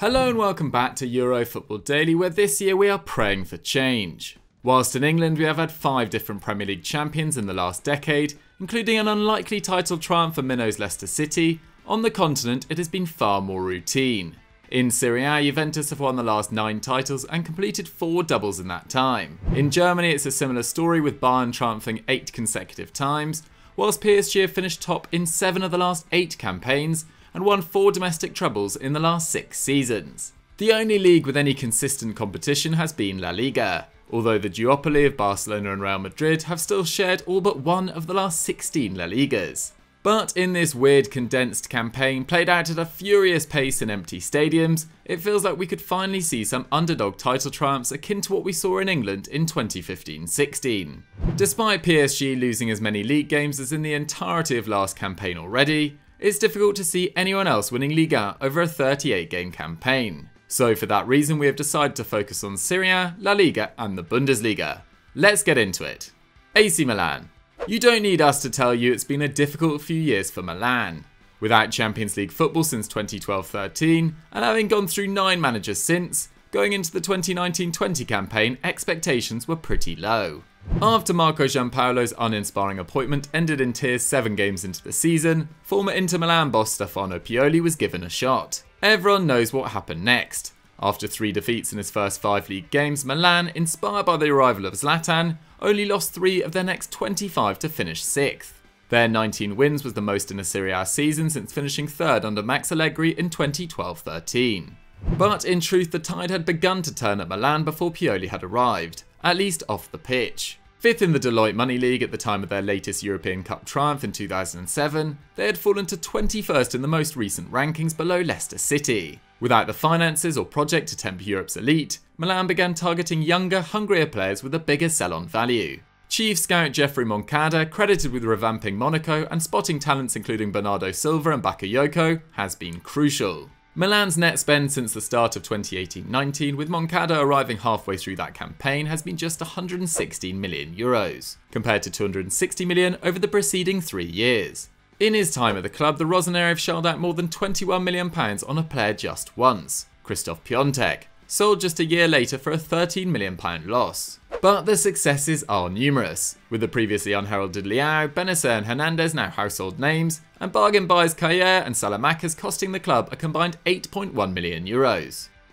Hello and welcome back to Euro Football Daily, where this year we are praying for change. Whilst in England we have had 5 different Premier League champions in the last decade, including an unlikely title triumph for Mino's Leicester City, on the continent it has been far more routine. In Serie A, Juventus have won the last 9 titles and completed 4 doubles in that time. In Germany it's a similar story, with Bayern triumphing 8 consecutive times, whilst PSG have finished top in 7 of the last 8 campaigns, and won 4 domestic trebles in the last 6 seasons. The only league with any consistent competition has been La Liga, although the duopoly of Barcelona and Real Madrid have still shared all but one of the last 16 La Ligas. But in this weird condensed campaign played out at a furious pace in empty stadiums, it feels like we could finally see some underdog title triumphs akin to what we saw in England in 2015-16. Despite PSG losing as many league games as in the entirety of last campaign already, it's difficult to see anyone else winning Liga over a 38-game campaign. So for that reason we have decided to focus on Serie A, La Liga and the Bundesliga. Let's get into it. AC Milan. You don't need us to tell you it's been a difficult few years for Milan. Without Champions League football since 2012-13 and having gone through 9 managers since, going into the 2019-20 campaign expectations were pretty low. After Marco Giampaolo's uninspiring appointment ended in tears 7 games into the season, former Inter Milan boss Stefano Pioli was given a shot. Everyone knows what happened next. After 3 defeats in his first 5 league games, Milan, inspired by the arrival of Zlatan, only lost 3 of their next 25 to finish 6th. Their 19 wins was the most in a Serie A season since finishing 3rd under Max Allegri in 2012-13. But in truth the tide had begun to turn at Milan before Pioli had arrived, at least off the pitch. 5th in the Deloitte Money League at the time of their latest European Cup triumph in 2007, they had fallen to 21st in the most recent rankings below Leicester City. Without the finances or project to tempt Europe's elite, Milan began targeting younger, hungrier players with a bigger sell-on value. Chief scout Geoffrey Moncada, credited with revamping Monaco and spotting talents including Bernardo Silva and Bakayoko, has been crucial. Milan's net spend since the start of 2018-19, with Moncada arriving halfway through that campaign, has been just €116 million, compared to €260 million over the preceding 3 years. In his time at the club, the Rossoneri have shelled out more than £21 million on a player just once, Christoph Piontek, sold just a year later for a £13 million loss. But the successes are numerous, with the previously unheralded Leao, Benacer and Hernandez now household names, and bargain buys Kayer and Salamakers costing the club a combined €8.1 million.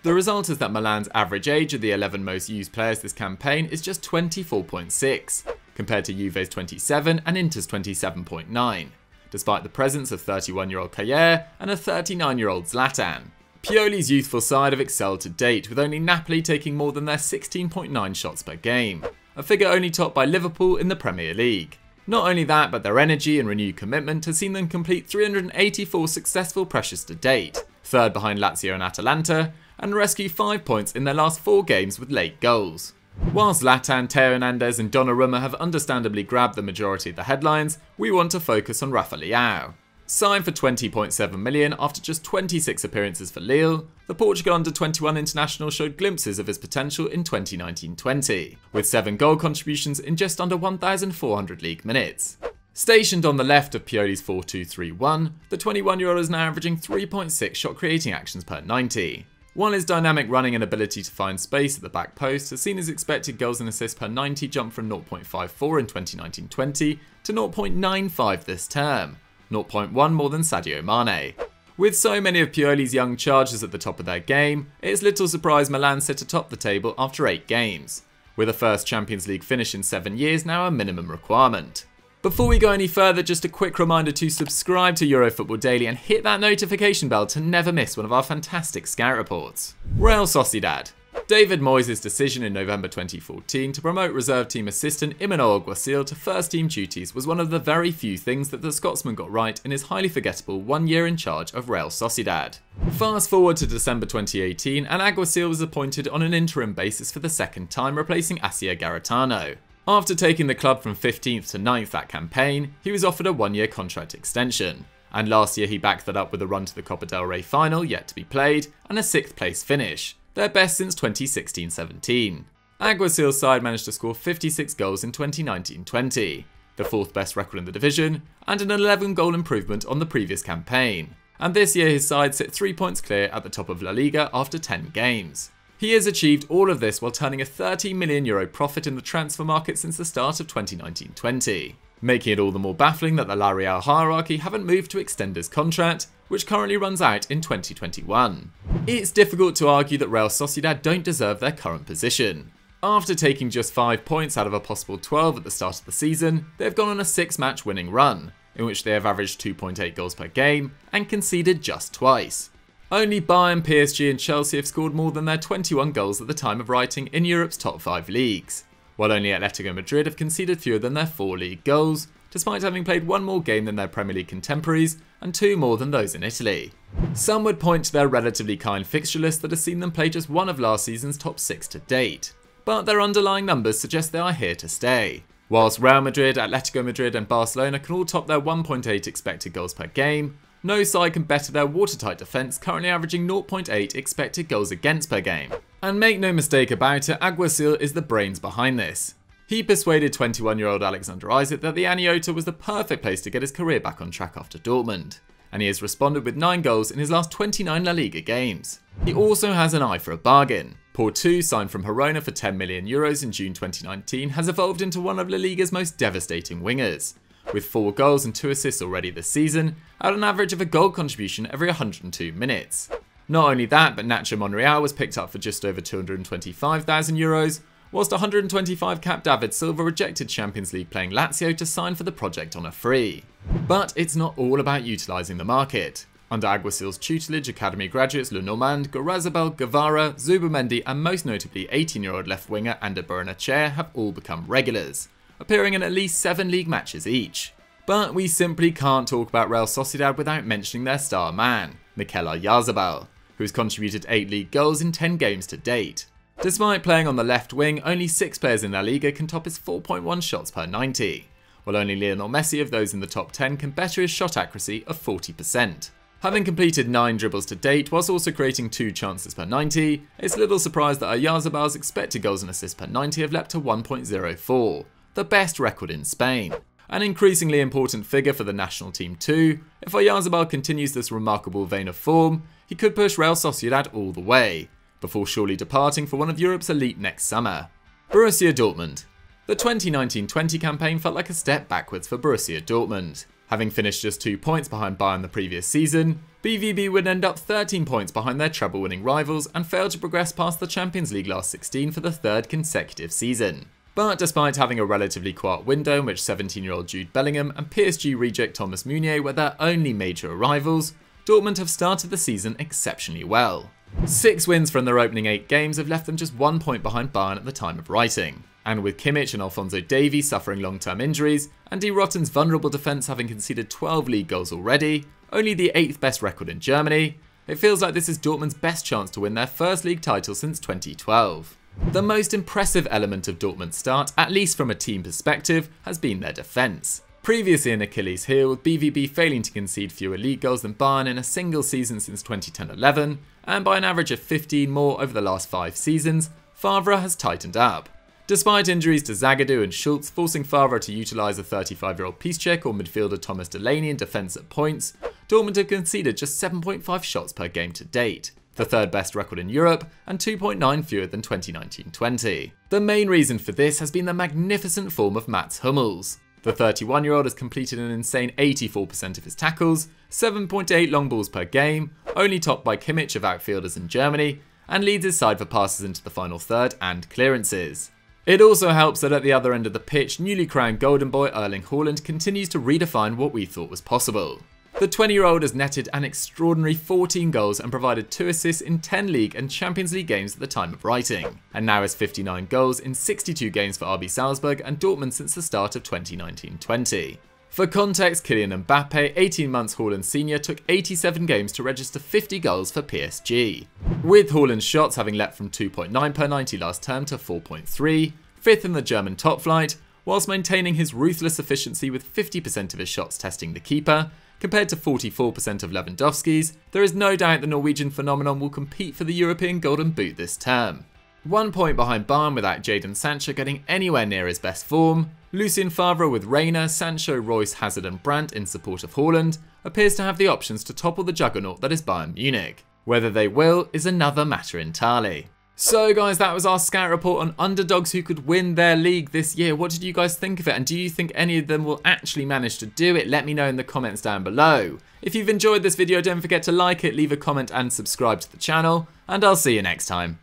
The result is that Milan's average age of the 11 most used players this campaign is just 24.6, compared to Juve's 27 and Inter's 27.9, despite the presence of 31-year-old Kayer and a 39-year-old Zlatan. Pioli's youthful side have excelled to date, with only Napoli taking more than their 16.9 shots per game, a figure only topped by Liverpool in the Premier League. Not only that, but their energy and renewed commitment has seen them complete 384 successful pressures to date, 3rd behind Lazio and Atalanta, and rescue 5 points in their last 4 games with late goals. While Zlatan, Theo Hernandez and Donnarumma have understandably grabbed the majority of the headlines, we want to focus on Rafa Leao. Signed for £20.7 million after just 26 appearances for Lille, the Portugal under-21 international showed glimpses of his potential in 2019-20, with 7 goal contributions in just under 1,400 league minutes. Stationed on the left of Pioli's 4-2-3-1, the 21-year-old is now averaging 3.6 shot creating actions per 90. While his dynamic running and ability to find space at the back post has seen his expected goals and assists per 90 jump from 0.54 in 2019-20 to 0.95 this term, 0.1 more than Sadio Mane. With so many of Pioli's young chargers at the top of their game, it's little surprise Milan sit atop the table after 8 games, with a first Champions League finish in 7 years now a minimum requirement. Before we go any further, just a quick reminder to subscribe to Euro Football Daily and hit that notification bell to never miss one of our fantastic scout reports. Real Sociedad. David Moyes' decision in November 2014 to promote reserve team assistant Mikel Oyarzabel to first team duties was one of the very few things that the Scotsman got right in his highly forgettable 1 year in charge of Real Sociedad. Fast forward to December 2018 and Oyarzabal was appointed on an interim basis for the 2nd time, replacing Asier Garitano. After taking the club from 15th to 9th that campaign, he was offered a 1-year contract extension, and last year he backed that up with a run to the Copa del Rey final yet to be played and a 6th place finish, their best since 2016-17. Oyarzabel's side managed to score 56 goals in 2019-20, the 4th best record in the division, and an 11 goal improvement on the previous campaign, and this year his side sit 3 points clear at the top of La Liga after 10 games. He has achieved all of this while turning a €30 million profit in the transfer market since the start of 2019-20, making it all the more baffling that the La Real hierarchy haven't moved to extend his contract, which currently runs out in 2021. It's difficult to argue that Real Sociedad don't deserve their current position. After taking just 5 points out of a possible 12 at the start of the season, they've gone on a 6-match winning run, in which they have averaged 2.8 goals per game and conceded just twice. Only Bayern, PSG and Chelsea have scored more than their 21 goals at the time of writing in Europe's top 5 leagues, while only Atletico Madrid have conceded fewer than their 4 league goals, despite having played 1 more game than their Premier League contemporaries and 2 more than those in Italy. Some would point to their relatively kind fixture list that has seen them play just one of last season's top 6 to date, but their underlying numbers suggest they are here to stay. Whilst Real Madrid, Atletico Madrid and Barcelona can all top their 1.8 expected goals per game, no side can better their watertight defence, currently averaging 0.8 expected goals against per game. And make no mistake about it, Alguacil is the brains behind this. He persuaded 21-year-old Alexander Isak that the Aniota was the perfect place to get his career back on track after Dortmund, and he has responded with 9 goals in his last 29 La Liga games. He also has an eye for a bargain. Portu, signed from Girona for €10 million in June 2019, has evolved into one of La Liga's most devastating wingers, with 4 goals and 2 assists already this season, at an average of a goal contribution every 102 minutes. Not only that, but Nacho Monreal was picked up for just over €225,000, whilst 125 capped David Silva rejected Champions League playing Lazio to sign for the project on a free. But it's not all about utilising the market. Under Alguacil's tutelage, academy graduates Lenormand, Oyarzabal, Guevara, Zubimendi and most notably 18-year-old left winger Ander Barrenetxea have all become regulars, appearing in at least 7 league matches each. But we simply can't talk about Real Sociedad without mentioning their star man, Mikel Oyarzabal, who has contributed 8 league goals in 10 games to date. Despite playing on the left wing, only 6 players in La Liga can top his 4.1 shots per 90, while only Lionel Messi of those in the top 10 can better his shot accuracy of 40%. Having completed 9 dribbles to date whilst also creating 2 chances per 90, it's little surprise that Oyarzabal's expected goals and assists per 90 have leapt to 1.04, the best record in Spain. An increasingly important figure for the national team too. If Oyarzabal continues this remarkable vein of form, he could push Real Sociedad all the way, before surely departing for one of Europe's elite next summer. Borussia Dortmund. The 2019-20 campaign felt like a step backwards for Borussia Dortmund. Having finished just 2 points behind Bayern the previous season, BVB would end up 13 points behind their treble-winning rivals and failed to progress past the Champions League last 16 for the 3rd consecutive season. But despite having a relatively quiet window in which 17-year-old Jude Bellingham and PSG reject Thomas Meunier were their only major arrivals, Dortmund have started the season exceptionally well. 6 wins from their opening 8 games have left them just 1 point behind Bayern at the time of writing. And with Kimmich and Alphonso Davies suffering long-term injuries, and D. Rotten's vulnerable defence having conceded 12 league goals already, only the 8th best record in Germany, it feels like this is Dortmund's best chance to win their first league title since 2012. The most impressive element of Dortmund's start, at least from a team perspective, has been their defence. Previously an Achilles heel, with BVB failing to concede fewer league goals than Bayern in a single season since 2010-11, and by an average of 15 more over the last 5 seasons, Favre has tightened up. Despite injuries to Zagadou and Schultz forcing Favre to utilise a 35-year-old Piszczek or midfielder Thomas Delaney in defence at points, Dortmund have conceded just 7.5 shots per game to date, the 3rd best record in Europe and 2.9 fewer than 2019-20. The main reason for this has been the magnificent form of Mats Hummels. The 31-year-old has completed an insane 84% of his tackles, 7.8 long balls per game, only topped by Kimmich of outfielders in Germany, and leads his side for passes into the final third and clearances. It also helps that at the other end of the pitch, newly crowned Golden Boy Erling Haaland continues to redefine what we thought was possible. The 20-year-old has netted an extraordinary 14 goals and provided 2 assists in 10 league and Champions League games at the time of writing, and now has 59 goals in 62 games for RB Salzburg and Dortmund since the start of 2019-20. For context, Kylian Mbappe, 18 months Haaland senior, took 87 games to register 50 goals for PSG. With Haaland's shots having leapt from 2.9 per 90 last term to 4.3, 5th in the German top flight, whilst maintaining his ruthless efficiency with 50% of his shots testing the keeper, compared to 44% of Lewandowski's, there is no doubt the Norwegian phenomenon will compete for the European Golden Boot this term. 1 point behind Bayern without Jadon Sancho getting anywhere near his best form, Lucien Favre with Reina, Sancho, Reus, Hazard and Brandt in support of Haaland appears to have the options to topple the juggernaut that is Bayern Munich. Whether they will is another matter entirely. So guys, that was our scout report on underdogs who could win their league this year. What did you guys think of it? And do you think any of them will actually manage to do it? Let me know in the comments down below. If you've enjoyed this video, don't forget to like it, leave a comment and subscribe to the channel. And I'll see you next time.